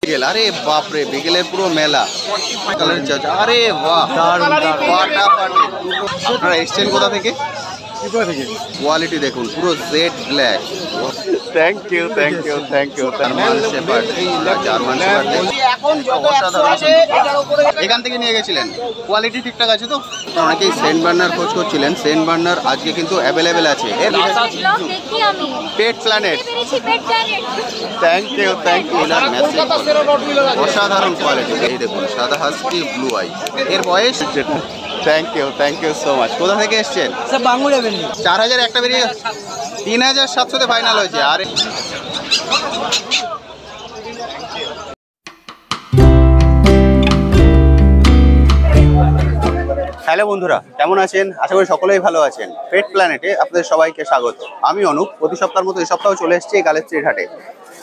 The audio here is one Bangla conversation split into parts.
বিকেল, আরে বাপরে বিকেলের পুরো মেলা। আরে বাহ, আপনারা এসছেন কোথা থেকে? কোয়ালিটি দেখুন পুরো Z black. Thank you thank you thank you. এখান থেকে নিয়ে গেছিলেন, কোয়ালিটি ঠিকঠাক আছে তো? অনেকেই সেন্ট বার্নার খোঁজ করছিলেন, সেন্ট বার্নার আজকে কিন্তু অ্যাভেলেবেল আছে। Pet planet, thank you thank you. অসাধারণ কোয়ালিটি। এই দেখুন সাদা হাস্কি ব্লু আই, এর বয়স। Thank you so much. কোথা থেকে এসছেন? 4000 একটা বেরিয়ে 3700 ফাইনাল হয়েছে। আরে হ্যালো বন্ধুরা, কেমন আছেন? আশা করি সকলেই ভালো আছেন। পেট প্ল্যানেটে আপনাদের সবাইকে স্বাগত। আমি অনুপ। প্রতি সপ্তাহের মতো এই সপ্তাহে চলে এসেছি গালেব স্ট্রিট হাটে।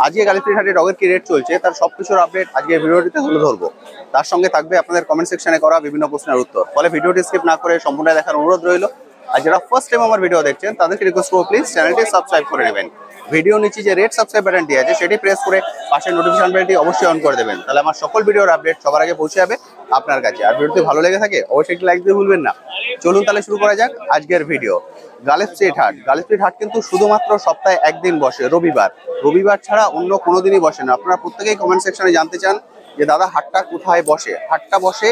আজকে গালেব স্ট্রিট হাটে ডগের কি রেট চলছে তার সবকিছুর আপডেট আজকে ভিডিওটিতে তুলে ধরবো। তার সঙ্গে থাকবে আপনাদের কমেন্ট সেকশনে করা বিভিন্ন প্রশ্নের উত্তর। ফলে ভিডিওটি স্কিপ না করে সম্পূর্ণ দেখার অনুরোধ রইল। আর যারা ফার্স্ট টাইম আমার ভিডিও দেখছেন তাদেরকে রিকোয়েস্ট করবো প্লিজ চ্যানেলটি সাবস্ক্রাইব করে নেবেন। ভিডিও নিচে যে রেড সাবস্ক্রাইব বাটনটি আছে সেটি প্রেস করে পাশের নোটিফিকেশন বেলটি অবশ্যই অন করে দেবেন। তাহলে আমার সকল ভিডিওর আপডেট সবার আগে পৌঁছে যাবে আপনার কাছে। আর ভিডিওটি ভালো লেগে থাকে অবশ্যই একটি লাইক দিতে ভুলবেন না। চলুন তাহলে শুরু করা যাক আজকের ভিডিও। গালেব স্ট্রিট হাট। গালেব স্ট্রিট হাট কিন্তু শুধুমাত্র সপ্তাহে একদিন বসে, রবিবার। রবিবার ছাড়া অন্য কোনো দিনই বসে না। আপনারা প্রত্যেকেই কমেন্ট সেকশনে জানতে চান যে দাদা হাটটা কোথায় বসে। হাটটা বসে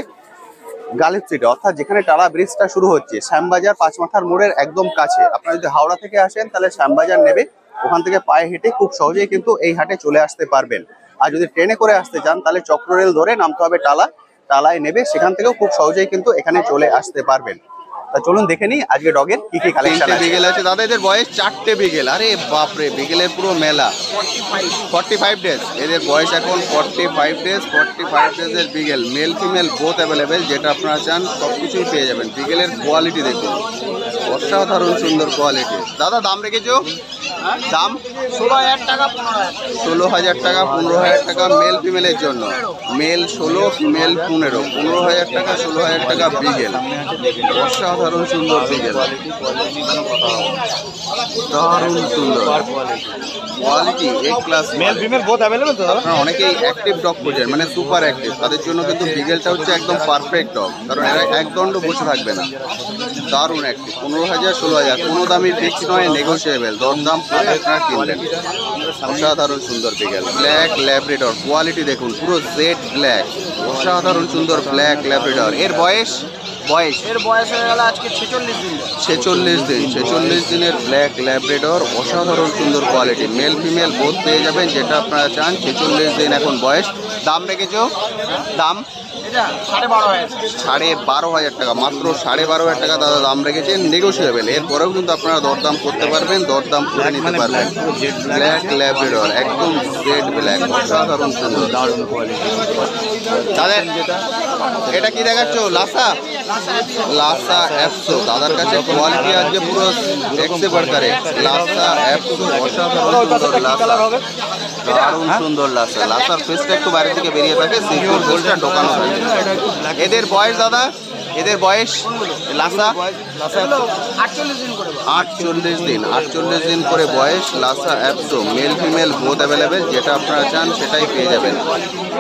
গালেব স্ট্রিটে, অর্থাৎ যেখানে টালা ব্রিজটা শুরু হচ্ছে শ্যামবাজার পাঁচমাথার মোড়ের একদম কাছে। আপনারা যদি হাওড়া থেকে আসেন তাহলে শ্যামবাজার নেবে, ওখান থেকে পায়ে হেঁটে খুব সহজেই কিন্তু এই হাটে চলে আসতে পারবেন। আর যদি ট্রেনে করে আসতে চান তাহলে চক্ররেল ধরে নামতে হবে টালায় নেবে, সেখান থেকেও খুব সহজেই কিন্তু এখানে চলে আসতে পারবেন। তা চলুন দেখে নিই আজকে ডগের কি কি কালেকশন আছে। বিকেল আছে দাদা, এদের বয়স 4টে বিকেল। আরে বাপরে বিকেলের পুরো মেলা। 45 ডেজ এদের বয়স এখন। 45 ডেজ 45 ডেজের বিকেল, মেল ফিমেল বোথ অ্যাভেলেবেল। যেটা আপনারা চান সবকিছুই পেয়ে যাবেন। বিকেলের কোয়ালিটি দেখুন, অসাধারণ সুন্দর কোয়ালিটি। দাদা দাম রেখেছো? দাম 16,000 টাকা 15,000 টাকা 15,000 টাকা মেল ফিমেলের জন্য। Mail 16, female 15। 15,000 টাকা 16,000 টাকা বিকেল। অসাধারণ সুন্দর বিকেল, দারুণ সুন্দর কোয়ালিটি, এক class. Mail female both available তো? আপনারা অনেকেই অ্যাক্টিভ ডগ খোঁজেন, মানে সুপার অ্যাক্টিভ। তাদের জন্য কিন্তু বিকেলটা হচ্ছে একদম পারফেক্ট ডগ, কারণ এরা একদণ্ড বসে থাকবে না। দারুণ অ্যাক্টিভ। 15,000 16,000 কোনো দামই ফিক্স নয়, নেগোসিয়েবল। দরদাম করে আপনারা কিনবেন। অসাধারণ সুন্দর বিকেল। ব্ল্যাক ল্যাব্রাডর, কোয়ালিটি দেখুন পুরো জেড ব্ল্যাক। অসাধারণ সুন্দর ব্ল্যাক ল্যাব্রাডর। এর বয়স এর বয়স হয়ে গেল আজকে 46 দিন। 46 দিনের ব্ল্যাক ল্যাব্রাডর। অসাধারণ সুন্দর কোয়ালিটি, মেল ফিমেল বোথ পেয়ে যাবেন যেটা আপনারা চান। 46 দিন এখন বয়স। দাম রেখেছো? দাম 12,500 টাকা, মাত্র 12,500 টাকা দাদা দাম রেখেছেন, নেগোসিয়েবল। এরপরেও কিন্তু আপনারা দরদাম করতে পারবেন, দরদাম করে নিতে পারবেন। ব্ল্যাক ল্যাব্রাডর, একদম জেড ব্ল্যাক, অসাধারণ সুন্দর দারুণ কোয়ালিটি। দাদা এটা কি দেখাচ্ছ? লাসা অ্যাপসো। দাদার কাছে কোয়ালিটি আজকে পুরো দেখতে পারতারে। লাসা অ্যাপসো, অসাধারণ সুন্দর লাসা, দারুণ সুন্দর লাসা। লাসার ফেসটা একটু বাইরে থেকে বেরিয়ে থাকে, সিকিউর গোলটা ঢোকানো থাকে। এদের বয়স দাদা, এদের বয়স লাসা 48 দিন করে বয়স। Lhasa অ্যাপসো, mail female both available. যেটা আপনারা চান সেটাই পেয়ে যাবেন।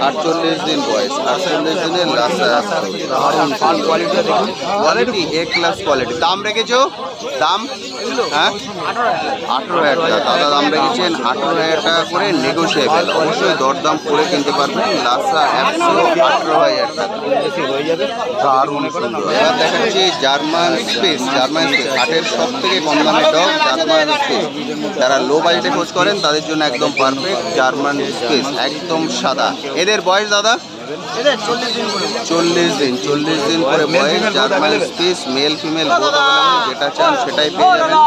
48 দিন বয়স, 48 দিনের লাসা অ্যাপসো, দারুণ কোয়ালিটি দেখুন। কোয়ালিটি এক ক্লাস কোয়ালিটি। দাম রেখেছো? দাম হ্যাঁ 18,000 টাকা দাদা দাম রেখেছেন। 18,000 টাকা করে নেগোসিয়েবল, অবশ্যই দরদাম করে কিনতে পারবেন। লাসা অ্যাপসো 18,000 টাকা, দারুণ সুন্দর। এবার দেখাচ্ছি জার্মান স্পেস। হাটের সব থেকে কম দামের ডগ জার্মান স্পেস। যারা লো বাজেটে খোঁজ করেন তাদের জন্য একদম পারফেক্ট জার্মান স্পেস, একদম সাদা। এদের বয়স দাদা 40 দিন করে বয়স। German space, mail female both available. যেটা চান সেটাই পেয়ে যাবেন।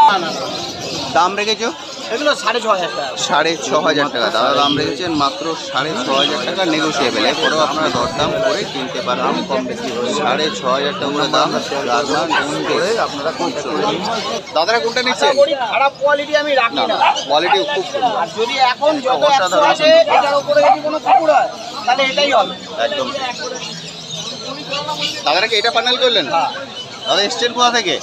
দাম রেখেছো? এগুলো 6,500 টাকা দাদা দাম রেখেছেন, মাত্র 6,500 টাকা, নেগোসিয়েবল। এরপরেও আপনারা দরদাম করে কিনতে পারবেন, কম বেশি 6,500 টাকা করে দাম। আপনারা খুব দাদারা কোনটা নিচ্ছেন? খারাপ কোয়ালিটি আমি রাখি না, কোয়ালিটি খুব সুন্দর। আর যদি এখন যত আছে এটার উপরে যদি কোনো কুকুর হয় তাহলে এটাই হবে একদম। দাদারা কি এটা ফাইনাল করলেন? দাদা এসছেন কোথা থেকে?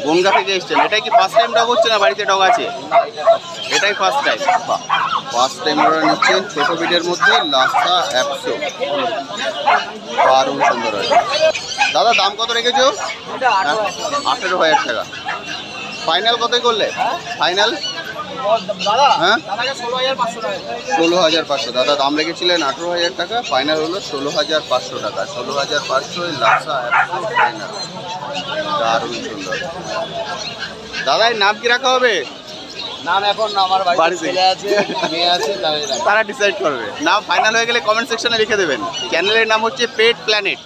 বনগা থেকে এসছেন। এটাই কি ফার্স্ট টাইম ডগ হচ্ছে না বাড়িতে ডগ আছে? এটাই ফার্স্ট টাইম। ফার্স্ট টাইম ওরা নিচ্ছেন ছোট বিটের মধ্যে লাসা 100, দারুণ সুন্দর আছে। দাদা দাম কত রেখেছো? 18,000 টাকা। ফাইনাল কতই করলে? ফাইনাল হ্যাঁ 16,500। দাদা দাম রেখেছিলেন 18,000 টাকা, ফাইনাল হলো 16,500 টাকা। 16,500 লাসা 100 ফাইনাল, দারুণ সুন্দর। দাদা এর নাম কি রাখা হবে? নাম এখন আমার বাড়িতে ছেলে আছে, মেয়ে আছে, তারা ডিসাইড করবে। নাম ফাইনাল হয়ে গেলে কমেন্ট সেকশনে লিখে দেবেন। চ্যানেলের নাম হচ্ছে পেট প্ল্যানেট,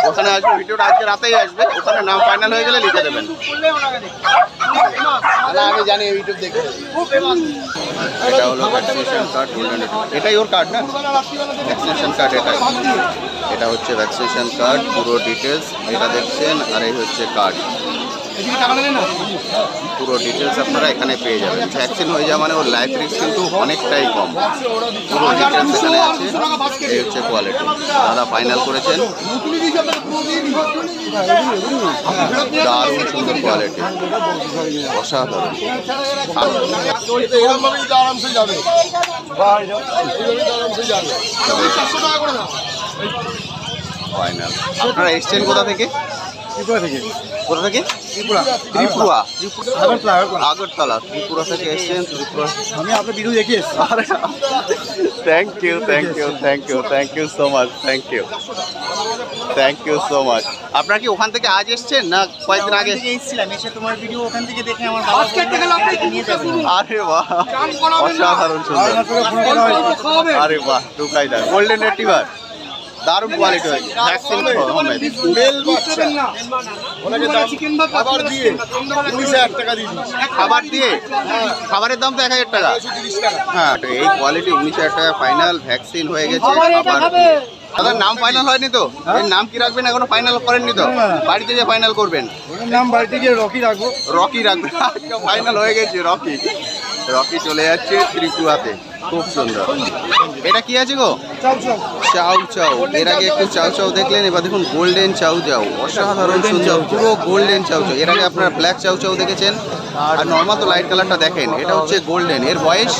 ওখানে আসবে, ভিডিওটা আজকে রাতেই আসবে, ওখানে নাম ফাইনাল হয়ে গেলে লিখে দেবেন। আমি জানি ইউটিউব দেখে। এটা হলো ভ্যাকসিনেশন কার্ড, এটাই ওর কার্ড না? ভ্যাকসিনেশন কার্ড এটাই। এটা হচ্ছে ভ্যাকসিনেশন কার্ড, পুরো ডিটেলস এটা দেখছেন, আর এই হচ্ছে কার্ড। পুরো ডিটেলস আপনারা এখানে পেয়ে যাবেন। ভ্যাকসিন হয়ে যাওয়া মানে ওর লাইফ রিস্ক কিন্তু অনেকটাই কম। পুরো ডিটেলস এখানে আছে, এই হচ্ছে কোয়ালিটি। দাদা ফাইনাল করেছেন, দারুণ সুন্দর কোয়ালিটি, অসাধারণ। ফাইনাল। আপনারা এসছেন কোথা থেকে? কোথা থেকে? ত্রিপুরা। আগরতলা, ত্রিপুরা থেকে এসছেন। ত্রিপুরা আমি আপনার ভিডিও দেখে এসেছি। Thank you, thank you, thank you, thank you so much, thank you, thank you so much. আপনারা কি ওখান থেকে আজ এসছেন না কয়েকদিন আগে? এসেছিলাম, এসে তোমার ভিডিও ওখান থেকে দেখে আমার বাবা নিয়ে যাবে। আরে বাহ, অসাধারণ সুন্দর। আরে বাহ, টুকাই দা গোল্ডেন রেটিভার, দারুণ কোয়ালিটি হয়েছে। ভ্যাকসিন মেল বাচ্চা ওনাকে খাবার দিয়ে 19,000 টাকা দিয়ে খাবার দিয়ে, খাবারের দাম তো 1,000 টাকা। হ্যাঁ, তো এই কোয়ালিটি 19,000 টাকা ফাইনাল। ভ্যাকসিন হয়ে গেছে, খাবার দিয়ে। দাদার নাম ফাইনাল হয়নি তো? এর নাম কি রাখবেন এখনো ফাইনাল করেননি তো? বাড়িতে যে ফাইনাল করবেন। নাম বাড়িতে গিয়ে রকি রাখবো। রকি রাখবেন, ফাইনাল হয়ে গেছে রকি। রকি চলে যাচ্ছে ত্রিপুরাতে, খুব সুন্দর। এটা কি আছে গো? চাউ চাউ। এর আগে একটু চাউ চাউ দেখলেন, এবার দেখুন গোল্ডেন চাউ চাউ, অসাধারণ সুন্দর, পুরো গোল্ডেন চাউ চাউ। এর আগে আপনারা ব্ল্যাক চাউ চাউ দেখেছেন, আর নর্মাল তো লাইট কালারটা দেখেন। এটা হচ্ছে গোল্ডেন, এর বয়স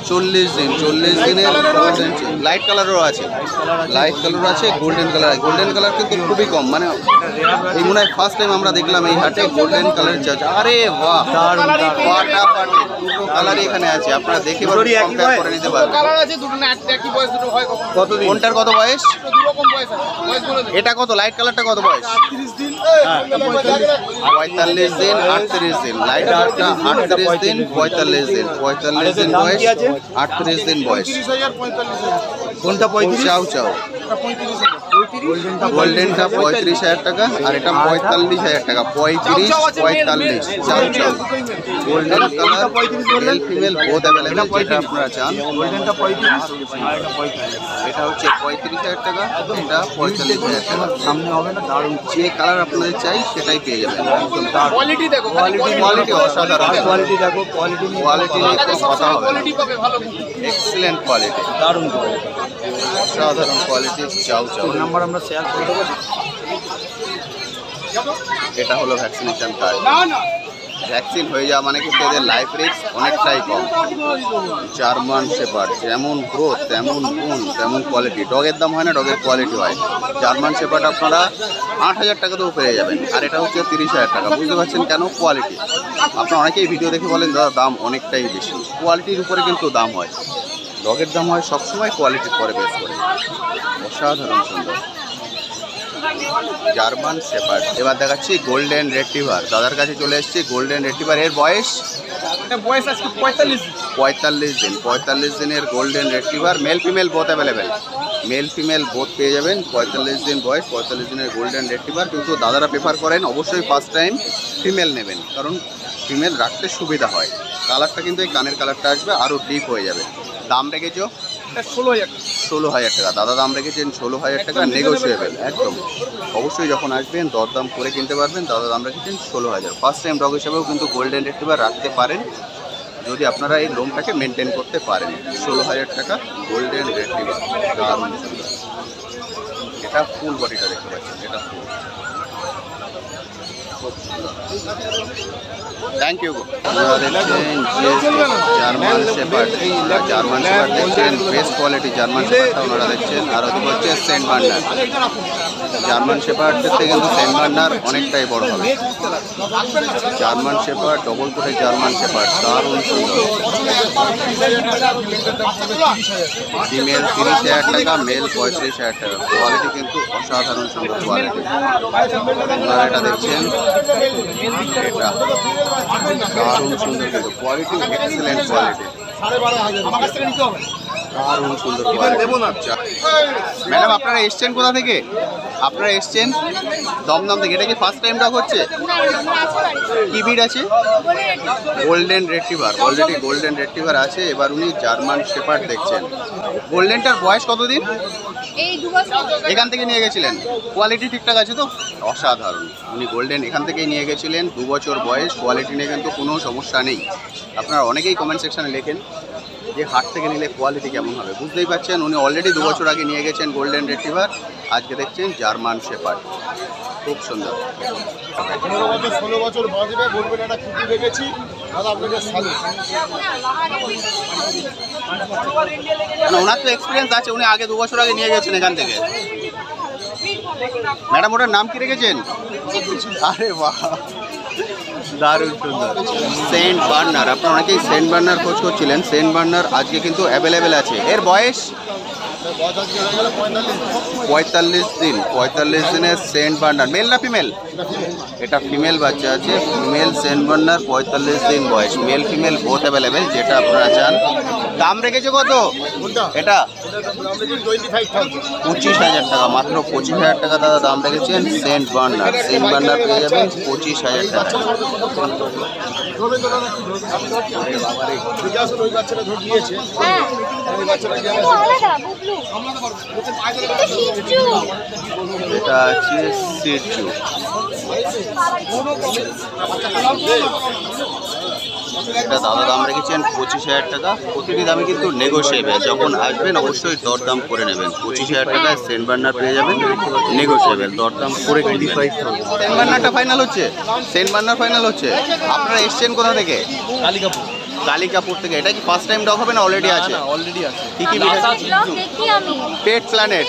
40 দিন। 40 দিনের গোল্ডেন, লাইট কালারও আছে, লাইট কালারও আছে, গোল্ডেন কালার। গোল্ডেন কালার কিন্তু খুবই কম, মানে এই মনে হয় ফার্স্ট টাইম আমরা দেখলাম এই হাটে গোল্ডেন কালারের চার্জ। আরে বাহ, ফাটাফাটি, দুটো কালারই এখানে আছে, আপনারা দেখে কম্পেয়ার করে নিতে পারবেন। কতদিন? কোনটার কত বয়স? এটা কত? লাইট কালারটা কত বয়স? 30 দিন, 45 দিন, 38 দিন। লাইট কালারটা 38 দিন, 45 দিন, 45 দিন বয়স, 38 দিন বয়স। কোনটা 35? চাউ চাউ। গোল্ডেনটা 35,000 টাকা, আর এটা 45,000 টাকা। 35, 45 chow chow. Golden colour, male female both available, যেটা আপনারা চান। গোল্ডেনটা 35 আর এটা হচ্ছে 35,000 টাকা, এটা 45,000 টাকা। সামনে হবে না, দারুণ যে কালার আপনাদের চাই সেটাই পেয়ে যাবেন। একদম দারুণ কোয়ালিটি দেখো, কোয়ালিটি অসাধারণ। কোয়ালিটি দেখো, কোয়ালিটি কোয়ালিটি নিয়ে কোনো কথা হবে না, এক্সিলেন্ট কোয়ালিটি, দারুণ কোয়ালিটি। অসাধারণ কোয়ালিটি চাউ চাউ। ফোন নাম্বার আমরা শেয়ার করে দেবো। এটা হলো ভ্যাকসিনেশন কার্ড। ভ্যাকসিন হয়ে যাওয়া মানে কিন্তু এদের লাইফ রিস্ক অনেকটাই কম। জার্মান শেপার্ড, যেমন গ্রোথ তেমন গুণ তেমন কোয়ালিটি। ডগের দাম হয় না, ডগের কোয়ালিটি হয়। জার্মান শেপার্ড আপনারা 8,000 টাকাতেও পেয়ে যাবেন, আর এটা হচ্ছে 30,000 টাকা। বুঝতে পারছেন কেন? কোয়ালিটি। আপনারা অনেকেই ভিডিও দেখে বলেন দাদা দাম অনেকটাই বেশি, কোয়ালিটির উপরে কিন্তু দাম হয়। ডগের দাম হয় সবসময় কোয়ালিটির পরে বেশ করে। অসাধারণ সুন্দর জার্মান শেপার্ড। এবার দেখাচ্ছি গোল্ডেন রেট্রিভার। দাদার কাছে চলে এসেছি গোল্ডেন রেট্রিভার। এর বয়স? এটা বয়স আজকে 45 দিন। 45 দিনের golden retriever, mail female both available. Mail female both পেয়ে যাবেন। 45 দিন বয়স, 45 দিনের গোল্ডেন রেট্রিভার। কিন্তু দাদারা প্রেফার করেন অবশ্যই ফার্স্ট টাইম ফিমেল নেবেন, কারণ ফিমেল রাখতে সুবিধা হয়। কালারটা কিন্তু এই কানের কালারটা আসবে, আরও ডিপ হয়ে যাবে। দাম রেখেছো 16,000 টাকা। দাদা দাম রেখেছেন 16,000 টাকা, নেগোসিয়েবল একদম। অবশ্যই যখন আসবেন দরদাম করে কিনতে পারবেন। দাদা দাম রেখেছেন 16,000। ফার্স্ট টাইম ডগ হিসাবেও কিন্তু গোল্ডেন রেট্রিভার রাখতে পারেন যদি আপনারা এই লোমটাকে মেনটেন করতে পারেন। 16,000 টাকা গোল্ডেন রেট্রিভার, দারুণ সুন্দর। এটা ফুল বডিটা দেখতে পাচ্ছেন, এটা ফুল। Thank you. আপনারা দেখছেন জার্মান শেপার্ড, জার্মান শেপার্ড দেখছেন, বেস্ট কোয়ালিটি জার্মান শেপার্ডটা ওনারা দেখছেন। আর ওদিকে হচ্ছে সেন্ট বার্নার। জার্মান শেপার্ডের থেকে কিন্তু সেন্ট বার্নার অনেকটাই বড় হবে। জার্মান শেপার্ড, ডবল কোটের জার্মান শেপার্ড, দারুণ সুন্দর। ফিমেল 30,000 টাকা, মেল 35,000 টাকা। কোয়ালিটি কিন্তু অসাধারণ সুন্দর কোয়ালিটি। আপনারা এটা দেখছেন, এটা দারুণ সুন্দর কিন্তু কোয়ালিটি, এক্সেলেন্ট কোয়ালিটি, দারুণ সুন্দর কোয়ালিটি। ম্যাডাম আপনারা এসছেন কোথা থেকে? আপনারা এসছেন দমদম থেকে। এটা কি ফার্স্ট টাইম ডগ হচ্ছে? কি ব্রিড আছে? Golden retriever. Already golden retriever আছে। এবার উনি জার্মান শেপার্ড দেখছেন। গোল্ডেনটার বয়স কতদিন? এখান থেকে নিয়ে গেছিলেন? কোয়ালিটি ঠিকঠাক আছে তো? অসাধারণ। উনি গোল্ডেন এখান থেকেই নিয়ে গেছিলেন, 2 বছর বয়স। কোয়ালিটি নিয়ে কিন্তু কোনো সমস্যা নেই। আপনারা অনেকেই কমেন্ট সেকশানে লেখেন যে হাট থেকে নিলে কোয়ালিটি কেমন হবে। বুঝতেই পারছেন উনি অলরেডি 2 বছর আগে নিয়ে গেছেন গোল্ডেন রেট্রিভার, আজকে দেখছেন জার্মান শেপার্ড। খুব সুন্দর। 15 বছর 16 বছর বাঁচবে, বলবেন একটা কুকুর রেখেছি দাদা, আপনাকে সালুট। ওনার তো এক্সপিরিয়েন্স আছে, উনি আগে 2 বছর আগে নিয়ে গেছেন এখান থেকে। ম্যাডাম ওটার নাম কি রেখেছেন? আরে বাহ, দারুণ সুন্দর। Saint Bernard. আপনারা অনেকেই সেন্ট বার্নার খোঁজ করছিলেন। সেন্ট বার্নার আজকে কিন্তু অ্যাভেলেবেল আছে। এর বয়স 45 দিন। 45 দিনের সেন্ট বার্নার। মেল না ফিমেল? এটা ফিমেল বাচ্চা আছে। ফিমেল সেন্ট বার্নার, 45 দিন বয়স। মেল ফিমেল বোথ অ্যাভেলেবেল, যেটা আপনারা চান। দাম রেখেছে কত এটা? 25,000 টাকা। মাত্র 25,000 টাকা দাদা দাম রেখেছেন সেন্ট বার্নার। সেন্ট বার্নার পেয়ে যাবেন 25,000 টাকা। এটা আছে সিটজু। এটা দাদা দাম রেখেছেন 25,000 টাকা। প্রতিটি দামে কিন্তু নেগোশিয়েবল। যখন আসবেন অবশ্যই দরদাম করে নেবেন। 25,000 টাকায় সেন্ট বার্নার পেয়ে যাবেন, নেগোশিয়েবল, দরদাম করে। 25,000 সেন্ট বার্নারটা ফাইনাল হচ্ছে? সেন্ট বার্নার ফাইনাল হচ্ছে। আপনারা এসছেন কোথা থেকে? কালিকাপুর। কালিকাপুর থেকে। এটা কি ফার্স্ট টাইম ডগ হবে না অলরেডি আছে? অলরেডি আছে। কি কি ব্রিড আছে? Pet planet.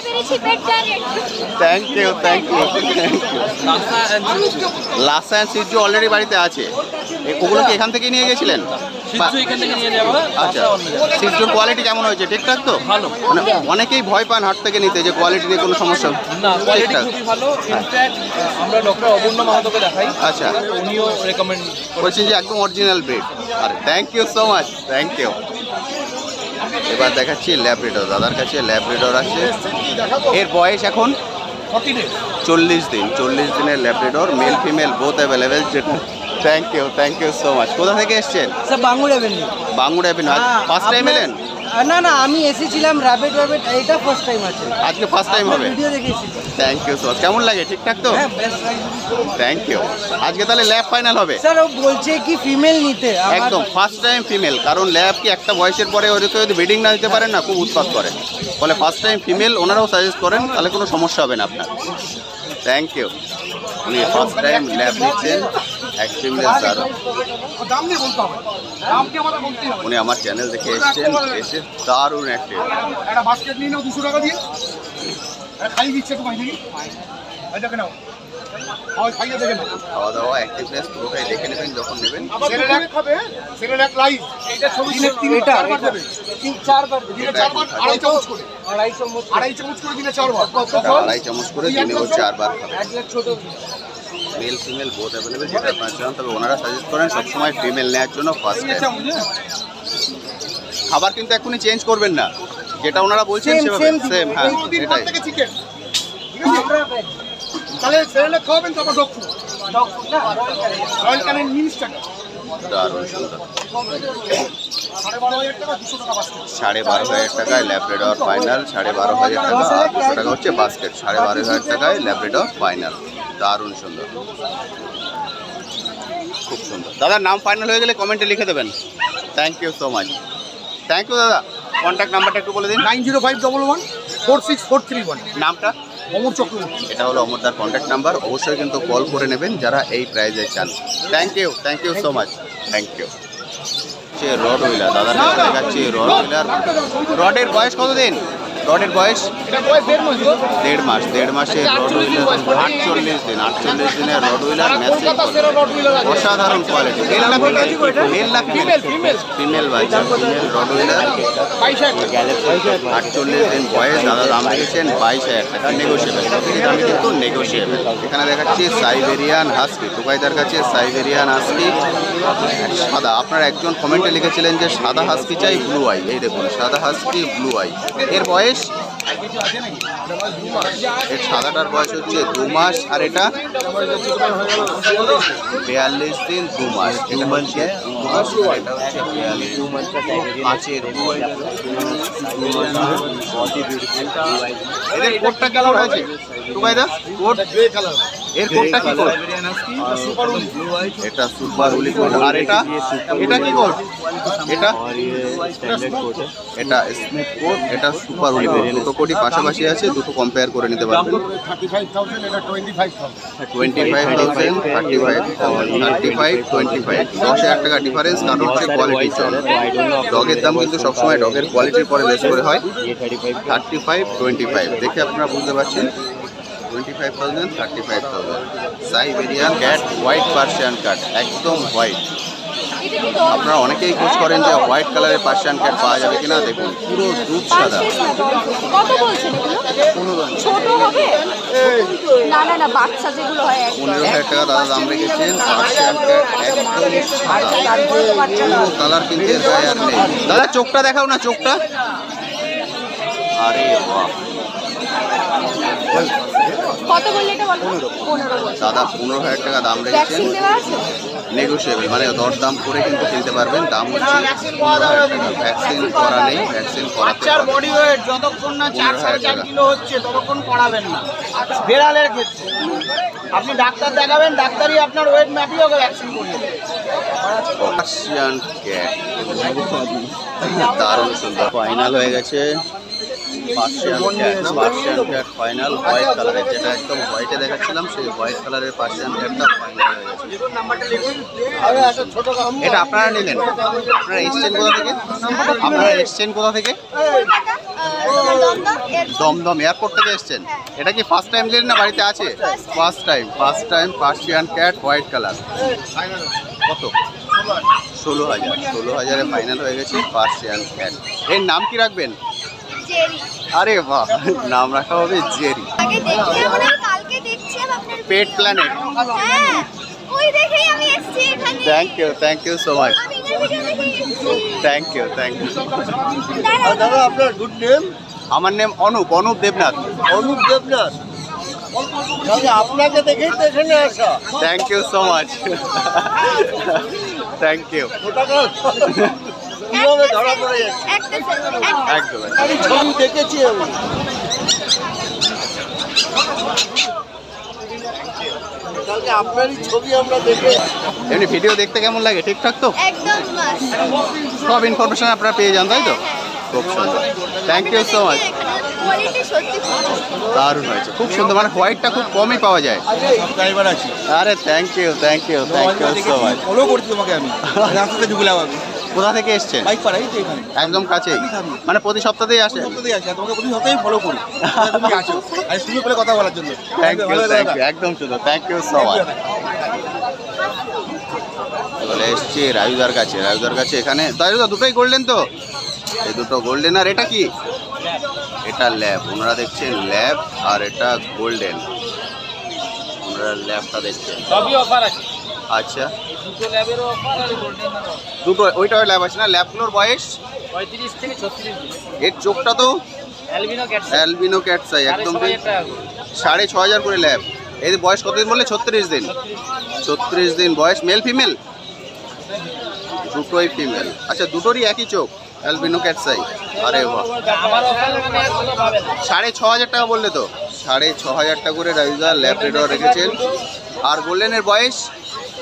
Thank you, thank you, thank you. Lhasa and সিজু অলরেডি বাড়িতে আছে। ওগুলো কি এখান থেকে নিয়ে গেছিলেন? সিজু এখান থেকে নিয়ে যাবো। আচ্ছা, সিজুর কোয়ালিটি কেমন হয়েছে? ঠিকঠাক তো? ভালো। মানে অনেকেই ভয় পান হাট থেকে নিতে, যে কোয়ালিটি নিয়ে কোনো সমস্যা? না, কোয়ালিটি ঠিকঠাক। খুবই ভালো। ইনফ্যাক্ট আমরা ডক্টর অপূর্ণ মাহাতোকে দেখাই। আচ্ছা, উনিও রেকমেন্ড বলছেন যে একদম অরিজিনাল ব্রিড। আরে thank you so much, thank you. এবার দেখাচ্ছি ল্যাব্রিডর। দাদার কাছে ল্যাব্রিডর আছে। এর বয়স এখন 40 দিন। 40 দিনের labrador, male female both available. Thank you, thank you so much. কোথা থেকে এসছেন? Sir Bangur avenue. Bangur avenue. First time এলেন? না না, আমি এসেছিলাম র্যাপিড এটা ফার্স্ট টাইম আছে। আজকে ফার্স্ট টাইম হবে? ভিডিও দেখেছি। Thank you so much. কেমন লাগে? ঠিকঠাক তো? হ্যাঁ, বেস্ট লাগে। Thank you. আজকে তাহলে ল্যাব ফাইনাল হবে? স্যার ও বলছে কি ফিমেল নিতে। একদম ফার্স্ট টাইম ফিমেল। কারণ ল্যাব কি একটা বয়সের পরে ওদেরকে যদি ব্রিডিং না দিতে পারেন না, খুব উৎপাত করে। ফলে ফার্স্ট টাইম ফিমেল ওনারাও সাজেস্ট করেন, তাহলে কোনো সমস্যা হবে না আপনার। Thank you. উনি ফার্স্ট টাইম ল্যাব দিচ্ছেন। উনি আমার চ্যানেল দেখে এসেছেন, এসে দারুণ অ্যাক্টিভ। একটা বাস্কেট নিয়ে নাও 200 টাকা দিয়ে, খাই দিচ্ছে তো বাইরে। এই দেখে নাও, খাইয়ে দেখে নাও। খাওয়া দাওয়া অ্যাক্টিভনেস পুরোটাই দেখে নেবেন যখন নেবেন। সেরেলাক খাবে, সেরেলাক লাইভ। এইটা ছবি এটা 4 বার দেবে। 4 বার দিনে 4 বার, 2.5 চামচ করে। 2.5 চামচ। 2.5 চামচ করে দিনে 4 বার। 2.5 চামচ করে দিনে ও 4 বার খাবে। 1 লাখ ছোট। মেল ফিমেল বোথ অ্যাভেলেবেল, যেটা আপনারা চান। তবে ওনারা সাজেস্ট করেন সবসময় ফিমেল নেওয়ার জন্য ফার্স্ট টাইম। খাবার কিন্তু এখনই চেঞ্জ করবেন না, যেটা ওনারা বলছেন সেভাবে সেম। হ্যাঁ, প্রতিদিন এটাই। থেকে চিকেন। ঠিক আছে? তাহলে সেরেলাক খাওয়াবেন, তারপর ডগ ফুড। রয়্যাল ক্যানিন মিনিস টাকা। দারুণ সুন্দর। 12,500 টাকা, 200 টাকা বাস্কেট। 12,500 টাকায় ল্যাব্রাডর ফাইনাল। 12,500 টাকা আর 200 টাকা হচ্ছে বাস্কেট। 12,500 টাকায় ল্যাব্রাডর ফাইনাল। দারুণ সুন্দর, খুব সুন্দর। দাদার নাম ফাইনাল হয়ে গেলে কমেন্টে লিখে দেবেন। Thank you so much. Thank you দাদা। কন্ট্যাক্ট নাম্বারটা একটু বলে দিন। 90511 46431। নামটা? অমর চক্রবর্তী। এটা হলো অমরদার কন্ট্যাক্ট নাম্বার, অবশ্যই কিন্তু কল করে নেবেন যারা এই প্রাইজে চান। Thank you so much, thank you. Rottweiler দাদার কাছে দেখাচ্ছি রড হুইলার। রডের বয়স কতদিন? রডের বয়স দেড় মাসের রড হুইলার, 48 দিনের রড হুইলার, অসাধারণ কোয়ালিটি। ফিমেল বাচ্চা, ফিমেল রড হুইলার, 48 দিন বয়স। দাদা দাম রেখেছেন 22,000 টাকা, নেগোসিয়েবল, দামি কিন্তু নেগোসিয়েবল। এখানে দেখাচ্ছি সাইবেরিয়ান হাস্কি, টুকাইদার কাছে সাইবেরিয়ান হাস্কি সাদা। আপনারা একজন কমেন্টে লিখেছিলেন যে সাদা হাস্কি চাই ব্লু আই, এই দেখুন সাদা হাস্কি ব্লু আই। এর বয়স, এর সাদাটার বয়স হচ্ছে 2 মাস, আর এটা 42 দিন 2 মাস। এটা হচ্ছে 2 মাস, এটা হচ্ছে 42 মাসের। এদের কোটটা কেমন আছে টুকাইদা? কোট এর কোটটা কি কোট? এটা সুপার উলি কোট। আর এটা কি কোট? এটা স্মুথ কোট, এটা সুপার উলি কোট। দুটো কোটই পাশাপাশি আছে, দুটো কম্পেয়ার করে নিতে পারবেন। 35,000, এটা 25,000। 25,000, 35, 25, 10,000 টাকা ডিফারেন্স। কারণ হচ্ছে কোয়ালিটি চল। ডগের দাম কিন্তু সবসময় ডগের কোয়ালিটির পরে বেশ করে হয়। 35, 25 দেখে আপনারা বুঝতে পারছেন। 25,000, 35,000। Siberian cat, white Persian cat, একদম হোয়াইট। আপনারা অনেকেই খোঁজ করেন যে হোয়াইট কালারের পার্সিয়ান ক্যাট পাওয়া যাবে কিনা। দেখুন পুরো দুধ সাদা। কত বলছেন এগুলো? ছোট হবে? না না না, বাচ্চা যেগুলো হয় 15,000 টাকা দাদা দাম রেখেছেন। পার্সিয়ান ক্যাট একদম সাদা, কোনো কালার কিন্তু এর গায়ে আর নেই। দাদা চোখটা দেখাও না, চোখটা। আরে বাহ, কত বললে এটা বলো? 15 বলছে। দাদা 15,000 টাকা দাম রেখেছেন। ভ্যাকসিন দেওয়া আছে? নেগোসিয়েবল, মানে দরদাম করে কিন্তু কিনতে পারবেন। দাম হচ্ছে 15,000 টাকা। ভ্যাকসিন করা নেই, ভ্যাকসিন করাতে বাচ্চার হবে। বডি ওয়েট যতক্ষণ না 4 সাড়ে 4 কিলো হচ্ছে ততক্ষণ করাবেন না। বেড়ালের ক্ষেত্রে আপনি ডাক্তার দেখাবেন, ডাক্তারই আপনার ওয়েট মাপিয়ে ওকে ভ্যাকসিন করিয়ে দেবে। পার্সিয়ান ক্যাট দারুণ সুন্দর। ফাইনাল হয়ে গেছে পার্সিয়ান ক্যাট ফাইনাল হোয়াইট কালারের, যেটা একদম হোয়াইটে দেখাচ্ছিলাম সেই হোয়াইট কালারের পার্সিয়ান ক্যাটটা ফাইনাল হয়ে গেছে। এটা আপনারা নিলেন? আপনারা এসছেন কোথা থেকে? দমদম এয়ারপোর্ট থেকে এসছেন। এটা কি ফার্স্ট টাইম নিলেন না বাড়িতে আছে? First time Persian cat white colour. কত? 16,000 ফাইনাল হয়ে গেছে পার্সিয়ান ক্যাট। এর নাম কি রাখবেন? আরে বাহ, নাম রাখা হবে Jerry. Pet planet. Thank you so much, thank you. দাদা আপনার গুড নেম? আমার নেম অনুপ দেবনাথ। অনুপ দেবনাথ। আপনাকে দেখেই তো এখানে আসা। Thank you so much, thank you. কিভাবে ধরা পড়ে যাচ্ছে? একদম আমি ছবি দেখেছি আমি। কালকে আপনারই ছবি আমরা দেখে। এমনি ভিডিও দেখতে কেমন লাগে? ঠিকঠাক তো? একদম সব ইনফরমেশন আপনারা পেয়ে যান, তাই তো? খুব সুন্দর, thank you so much. Quality সত্যি দারুণ হয়েছে, খুব সুন্দর। মানে হোয়াইটটা খুব কমই পাওয়া যায়। ড্রাইভার আছি। আরে thank you so much. Follow করছি তোমাকে আমি। রাস্তাতে ঢুকলাম আমি। কোথা থেকে এসছেন? বাইক পাড়াই তো এখানে। একদম কাছেই, মানে প্রতি সপ্তাহেই আসেন? সত্যি আছে, তোমাকে প্রতি সপ্তাহে ফলো করি। তুমি আছো আর সুযোগ পেলে কথা বলার জন্য। থ্যাংক ইউ একদম সুন্দর, থ্যাংক ইউ সো মাচ। চলে এসছি রাজুদার কাছে। এখানে রাজুদা দুটোই গোল্ডেন তো? এই দুটো গোল্ডেন। আর এটা কি? এটা ল্যাব। ওনারা দেখছেন ল্যাব, আর এটা গোল্ডেন। ওনারা ল্যাবটা দেখছেন। সবই অফার আছে। আচ্ছা, দুটো ল্যাবেরও অফার আর গোল্ডেন দুটো ওইটা ল্যাব আছে না? ল্যাবগুলোর বয়স 35 থেকে 36 দিন। এর চোখটা তো অ্যালবিনো ক্যাট অ্যালবিনো ক্যাটসাই, একদম 6,500 টাকা করে। 6,500 করে ল্যাব। এর বয়স কতদিন বললে? 36 দিন। 36 দিন বয়স। Male female? দুটোই ফিমেল। আচ্ছা, দুটোরই একই চোখ, অ্যালবিনো ক্যাটসাই। আরে বাহ, আমার অফার মানে এতটা পাবেন না। 6,500 টাকা বললে তো? 6,500 টাকা করে রাজুদা ল্যাব রেডর রেখেছেন। আর গোল্ডেনের বয়স?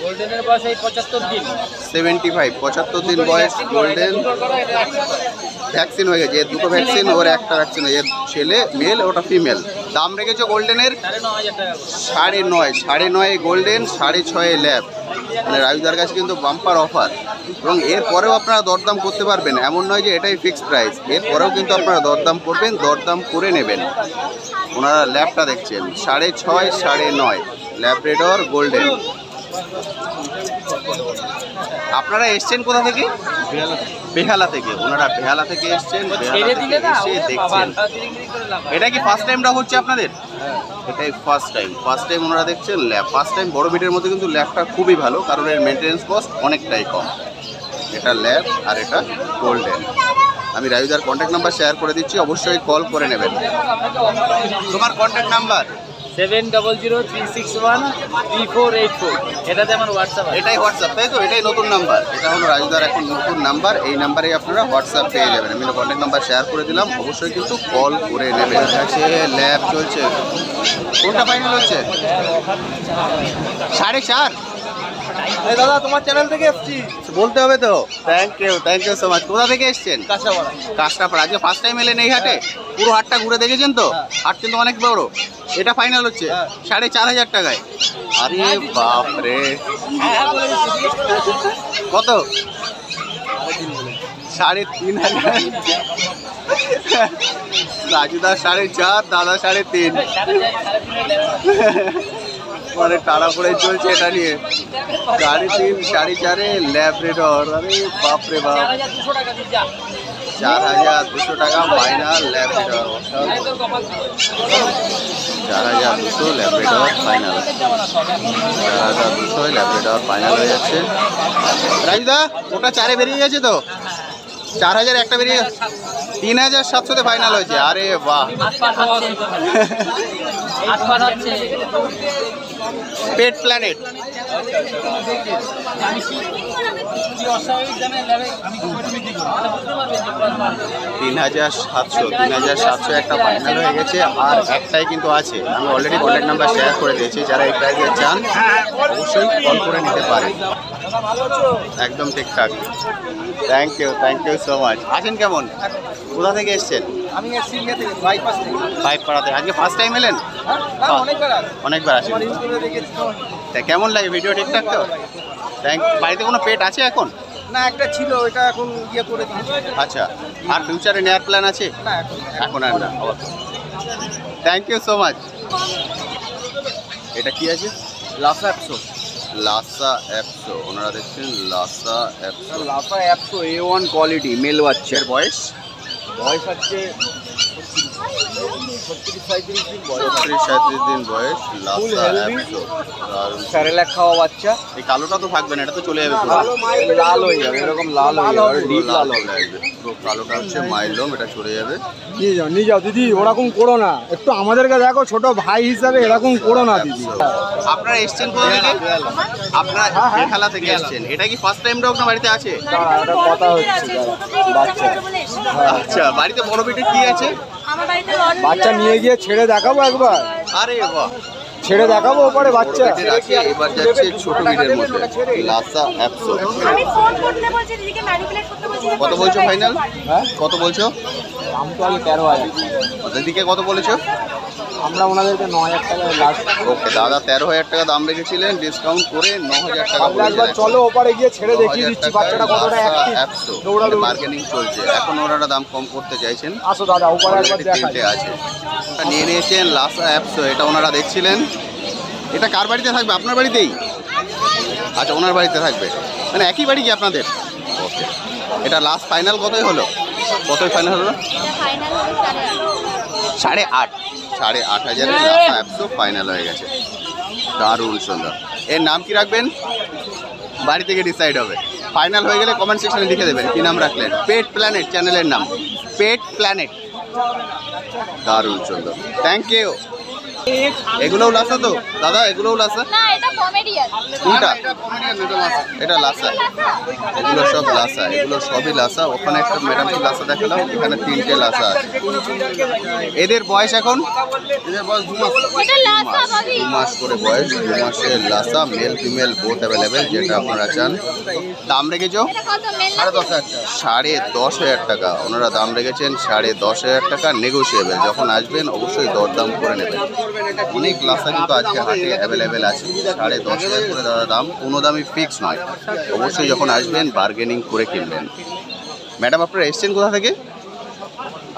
গোল্ডেনের বয়স এই 75 দিন। 75 75 দিন বয়স গোল্ডেন। ভ্যাকসিন হয়ে গেছে, এর দুটো ভ্যাকসিন, ওর একটা ভ্যাকসিন, এর ছেলে মেল, ওটা ফিমেল। দাম রেখেছো গোল্ডেনের 9,500 টাকা। 9.5 গোল্ডেন, 6.5 ল্যাব। মানে রাজুদার কাছে কিন্তু বাম্পার অফার, এবং এরপরেও আপনারা দরদাম করতে পারবেন, এমন নয় যে এটাই ফিক্সড প্রাইস। এরপরেও কিন্তু আপনারা দরদাম করবেন, দরদাম করে নেবেন। ওনারা ল্যাবটা দেখছেন 6.5 9.5 ল্যাব্রেডর গোল্ডেন। আপনারা এসছেন কোথা থেকে? বেহালা থেকে। ওনারা বেহালা থেকে এসছেন, বেহালা থেকে এসে দেখছেন। এটা কি ফার্স্ট টাইমটা হচ্ছে আপনাদের? এটাই ফার্স্ট টাইম ওনারা দেখছেন ল্যাব। ফার্স্ট টাইম বড় বিটের মধ্যে কিন্তু ল্যাবটা খুবই ভালো, কারণ এর মেনটেন্যান্স কস্ট অনেকটাই কম। এটা ল্যাব আর এটা গোল্ডেন। আমি রাজুদার কন্ট্যাক্ট নাম্বার শেয়ার করে দিচ্ছি, অবশ্যই কল করে নেবেন। তোমার কন্ট্যাক্ট নাম্বার? 7003613484। এটাতে আমার হোয়াটসঅ্যাপ আছে। এটাই হোয়াটসঅ্যাপ, তাই তো? এটাই নতুন নাম্বার। এটা হলো রাজুদার এখন নতুন নাম্বার। এই নাম্বারেই আপনারা হোয়াটসঅ্যাপ পেয়ে যাবেন। আমি কন্ট্যাক্ট নাম্বার শেয়ার করে দিলাম, অবশ্যই কিন্তু কল করে নেবেন। আছে ল্যাব চলছে। কোনটা ফাইনাল হচ্ছে? 4.5। দাদা তোমার চ্যানেল থেকে এসছি। বলতে হবে তো। Thank you so much. কোথা থেকে এসছেন? কাঁচরাপাড়া। আজকে ফার্স্ট টাইম এলেন এই হাটে? পুরো হাটটা ঘুরে দেখেছেন তো? হাট কিন্তু অনেক বড়। এটা ফাইনাল হচ্ছে 4,500 টাকায়। আরে বাপরে, কত? 3,500। রাজুদা 4.5, দাদা 3.5। মানে টানা পড়ে চলছে এটা নিয়ে। 3.5 4.5 ল্যাব্রেডর। আরে বাপরে বাপ, 4,200 টাকা final Labrador. 4,200 Labrador final. 4,200 Labrador final হয়ে যাচ্ছে। রাজুদা ওটা 4-এ বেরিয়ে গেছে তো? 4,000 একটা বেরিয়ে গেছে। 3,700-তে ফাইনাল হয়েছে। আরে বাহ। পেট প্ল্যানেট। 3,700 একটা ফাইনাল হয়ে গেছে, আর একটাই কিন্তু আছে। আমি অলরেডি কন্ট্যাক্ট নাম্বার শেয়ার করে দিয়েছি, যারা এই প্রাইজে চান অবশ্যই কল করে নিতে পারেন। একদম ঠিকঠাক। Thank you so much. আছেন কেমন? কোথা থেকে এসছেন? আমি এসছি ইয়ে থেকে, বাইপাস থেকে। পাড়াতে। আজকে ফার্স্ট টাইম এলেন? অনেকবার আসেন। তা কেমন লাগে ভিডিও? ঠিকঠাক তো? বাড়িতে কোনো পেট আছে এখন? না, একটা ছিল, এটা এখন ইয়ে করে দিয়েছি। আচ্ছা, আর ফিউচারে নেওয়ার প্ল্যান আছে? না, এখন আর না। Thank you so much. এটা কি আছে? Lhasa Apso. Lhasa Apso. ওনারা দেখছেন Lhasa Apso. Lhasa Apso A1 quality, male বাচ্চার। বয়স হচ্ছে 36-37 দিন বয়স। 36-37 দিন বয়স। লাসা অ্যাপসো। স্যারেলাক খাওয়া বাচ্চা। এই কালোটা তো থাকবে না, এটা তো চলে যাবে পুরো। লাল হয়ে যাবে, এরকম লাল হয়ে যাবে, ডিপ লাল হবে। পুরো কালোটা হচ্ছে মাইলম, এটা চলে যাবে। নিয়ে যাও দিদি, ওরকম করো না। একটু আমাদেরকে দেখো, ছোট ভাই হিসাবে এরকম করো না দিদি। আপনারা এসছেন কোথা থেকে? আপনারা বেহালা থেকে এসছেন। এটা কি ফার্স্ট টাইম আপনার বাড়িতে আছে? কথা হচ্ছে আচ্ছা, বাড়িতে বড় বেটে কি আছে? বাচ্চা নিয়ে গিয়ে ছেড়ে দেখাবো একবার। আরে বাহ, ছেড়ে দেখাবো ওপরে বাচ্চা। বেটের আছে। এবার যাচ্ছে ছোট বিটের মধ্যে লাসা অ্যাপসো। আমি ফোন করতে বলছি, দিদিকে ম্যানিপুলেট করতে বলছি। কত বলছো ফাইনাল? হ্যাঁ, কত বলছো? দাম তো আমি 13,000। দিদিকে কত বলেছো? আমরা ওনাদেরকে 9,000 টাকায় লাস্ট। ওকে, দাদা 13,000 টাকা দাম রেখেছিলেন, ডিসকাউন্ট করে 9,000 টাকা একবার চলো ওপারে গিয়ে ছেড়ে দেখিয়ে দিচ্ছি বাচ্চাটা কতটা অ্যাক্টিভ। দৌড়াদৌড়ি। বার্গেনিং চলছে এখন, ওনারা দাম কম করতে চাইছেন। আসো দাদা ওপারে একবার অলরেডি দেখাই। 3টে আছে। নিয়ে নিয়েছেন লাসা অ্যাপসো। এটা ওনারা দেখছিলেন। এটা কার বাড়িতে থাকবে? আপনার বাড়িতেই? আচ্ছা, ওনার বাড়িতে থাকবে, মানে একই বাড়ি কি আপনাদের? ওকে, এটা লাস্ট ফাইনাল কতই হলো? কতই ফাইনাল হলো? ফাইনাল 8,500 লাসা অ্যাপসো ফাইনাল হয়ে গেছে। দারুণ সুন্দর। এর নাম কি রাখবেন? বাড়ি থেকে ডিসাইড হবে। ফাইনাল হয়ে গেলে কমেন্ট সেকশনে লিখে দেবেন কি নাম রাখলেন। পেট প্ল্যানেট চ্যানেলের নাম, পেট প্ল্যানেট। দারুণ সুন্দর। Thank you. এগুলোও লাসা তো দাদা, এগুলোও লাসা? না এটা পমেরিয়ান। কোনটা? এটা লাসা। এগুলো সব লাসা, এগুলো সবই লাসা। ওখানে একটা ম্যাডামকে লাসা দেখালাম, এখানে 3টে লাসা আছে। এদের বয়স এখন? এদের বয়স 2 মাস। এটা লাসা ভাবি। 2 মাস করে বয়স, 2 মাসের Lhasa, mail female both available, যেটা আপনারা চান। দাম রেখেছো এটা কত মেল? 10,500 টাকা। ওনারা দাম রেখেছেন 10,500 টাকা, নেগোসিয়েবল। যখন আসবেন অবশ্যই দরদাম করে নেবেন। অনেক লাসা কিন্তু আজকে হাটে অ্যাভেলেবেল আছে। 10,500 করে দাম, কোনো দামই ফিক্স নয়। অবশ্যই যখন আসবেন বার্গেনিং করে কিনবেন। ম্যাডাম আপনারা এসছেন কোথা থেকে?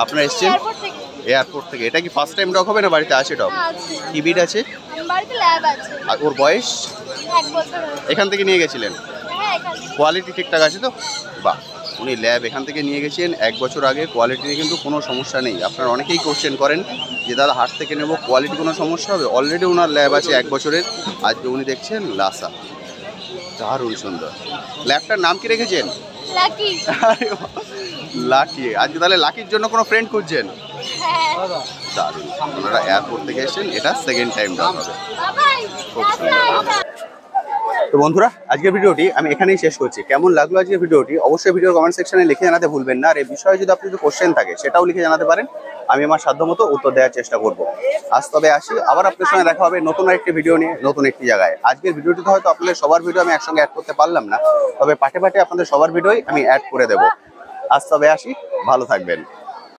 আপনারা এসছেন এয়ারপোর্ট থেকে। এয়ারপোর্ট থেকে। এটা কি ফার্স্ট টাইম ডগ হবে না বাড়িতে আছে ডগ? আছে। কি বিট আছে? বাড়িতে ল্যাব আছে। আর ওর বয়স? 1 বছর হয়েছে। এখান থেকে নিয়ে গেছিলেন? হ্যাঁ এখান থেকে। কোয়ালিটি ঠিকঠাক আছে তো? বাহ, উনি ল্যাব এখান থেকে নিয়ে গেছেন 1 বছর আগে। কোয়ালিটিতে কিন্তু কোনো সমস্যা নেই। আপনারা অনেকেই কোশ্চেন করেন যে দাদা হাট থেকে নেব, কোয়ালিটি কোনো সমস্যা হবে? অলরেডি ওনার ল্যাব আছে 1 বছরের। আজকে উনি দেখছেন লাসা, দারুণ সুন্দর। ল্যাবটার নাম কি রেখেছেন? লাকি। লাকি। আজকে তাহলে লাকির জন্য কোনো ফ্রেন্ড খুঁজছেন? হ্যাঁ। দারুণ। ওনারা এয়ারপোর্ট থেকে এসেছেন, এটা সেকেন্ড টাইম ডগ হবে। বাবাই। লাসা। তো বন্ধুরা, আজকের ভিডিওটি আমি এখানেই শেষ করছি। কেমন লাগলো আজকের ভিডিওটি অবশ্যই ভিডিওর কমেন্ট সেকশনে লিখে জানাতে ভুলবেন না। আর এই বিষয়ে যদি আপনি কোশ্চেন থাকে সেটাও লিখে জানাতে পারেন, আমি আমার সাধ্যমতো উত্তর দেওয়ার চেষ্টা করব। আজ তবে আসি, আবার আপনার সঙ্গে দেখা হবে নতুন একটি ভিডিও নিয়ে, নতুন একটি জায়গায়। আজকের ভিডিওটিতে হয়তো আপনাদের সবার ভিডিও আমি একসঙ্গে অ্যাড করতে পারলাম না, তবে পাটে পাটে আপনাদের সবার ভিডিওই আমি অ্যাড করে দেবো। আজ তবে আসি, ভালো থাকবেন।